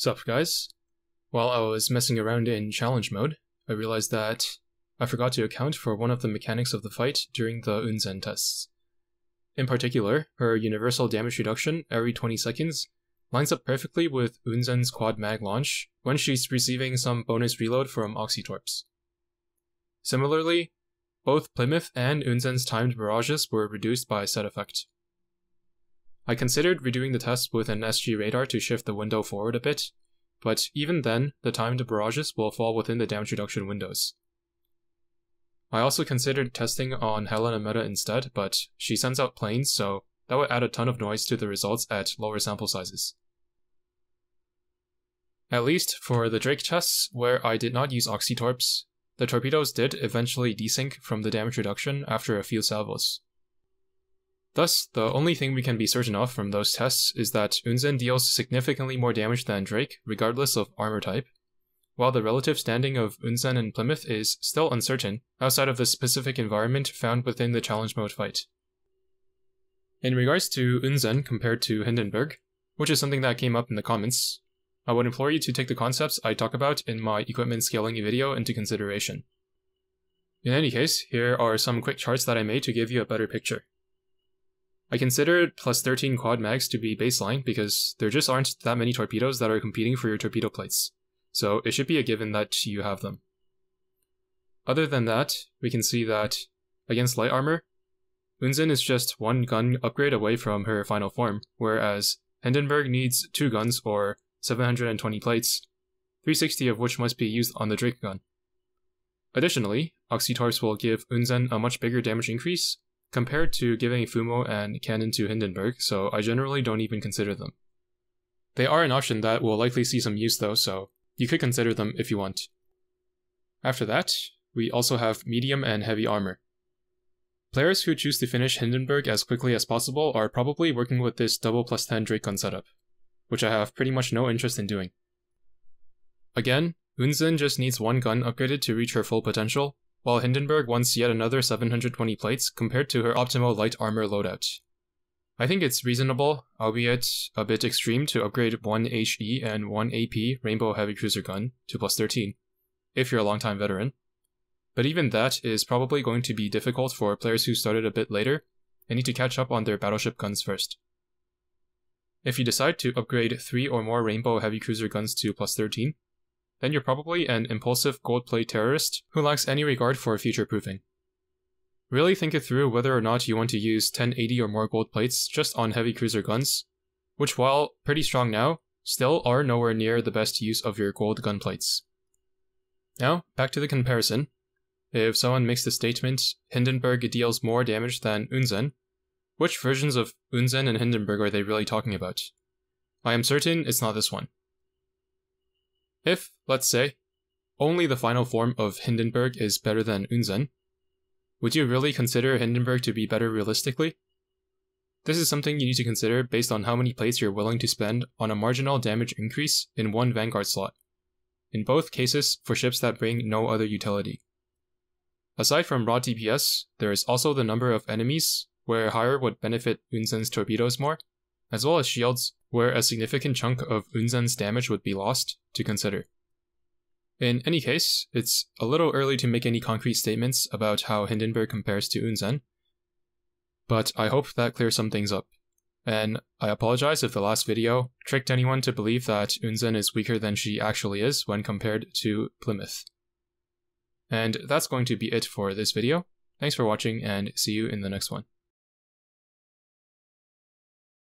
Sup guys? While I was messing around in challenge mode, I realized that I forgot to account for one of the mechanics of the fight during the Unzen tests. In particular, her universal damage reduction every 20 seconds lines up perfectly with Unzen's quad mag launch when she's receiving some bonus reload from Oxytorps. Similarly, both Plymouth and Unzen's timed barrages were reduced by set effect. I considered redoing the test with an SG radar to shift the window forward a bit, but even then, the timed barrages will fall within the damage reduction windows. I also considered testing on Helena Meta instead, but she sends out planes, so that would add a ton of noise to the results at lower sample sizes. At least for the Drake tests, where I did not use Oxytorps, the torpedoes did eventually desync from the damage reduction after a few salvos. Thus, the only thing we can be certain of from those tests is that Unzen deals significantly more damage than Drake, regardless of armor type, while the relative standing of Unzen and Plymouth is still uncertain outside of the specific environment found within the challenge mode fight. In regards to Unzen compared to Hindenburg, which is something that came up in the comments, I would implore you to take the concepts I talk about in my equipment scaling video into consideration. In any case, here are some quick charts that I made to give you a better picture. I considered plus 13 quad mags to be baseline because there just aren't that many torpedoes that are competing for your torpedo plates, so it should be a given that you have them. Other than that, we can see that against light armor, Unzen is just one gun upgrade away from her final form, whereas Hindenburg needs 2 guns or 720 plates, 360 of which must be used on the Drake gun. Additionally, Oxytorps will give Unzen a much bigger damage increase compared to giving Fumo and Cannon to Hindenburg, so I generally don't even consider them. They are an option that will likely see some use though, so you could consider them if you want. After that, we also have medium and heavy armor. Players who choose to finish Hindenburg as quickly as possible are probably working with this double plus 10 Drake gun setup, which I have pretty much no interest in doing. Again, Unzen just needs 1 gun upgraded to reach her full potential, while Hindenburg wants yet another 720 plates compared to her optimal light armor loadout. I think it's reasonable, albeit a bit extreme, to upgrade 1 HE and 1 AP Rainbow Heavy Cruiser gun to plus 13, if you're a longtime veteran. But even that is probably going to be difficult for players who started a bit later and need to catch up on their battleship guns first. If you decide to upgrade 3 or more Rainbow Heavy Cruiser guns to plus 13, then you're probably an impulsive gold plate terrorist who lacks any regard for future proofing. Really think it through whether or not you want to use 1080 or more gold plates just on heavy cruiser guns, which while pretty strong now, still are nowhere near the best use of your gold gun plates. Now, back to the comparison. If someone makes the statement, Hindenburg deals more damage than Unzen, which versions of Unzen and Hindenburg are they really talking about? I am certain it's not this one. If, let's say, only the final form of Hindenburg is better than Unzen, would you really consider Hindenburg to be better realistically? This is something you need to consider based on how many plates you're willing to spend on a marginal damage increase in 1 Vanguard slot, in both cases for ships that bring no other utility. Aside from raw DPS, there is also the number of enemies, where higher would benefit Unzen's torpedoes more, as well as shields, where a significant chunk of Unzen's damage would be lost, to consider. In any case, it's a little early to make any concrete statements about how Hindenburg compares to Unzen, but I hope that clears some things up. And I apologize if the last video tricked anyone to believe that Unzen is weaker than she actually is when compared to Plymouth. And that's going to be it for this video. Thanks for watching and see you in the next one.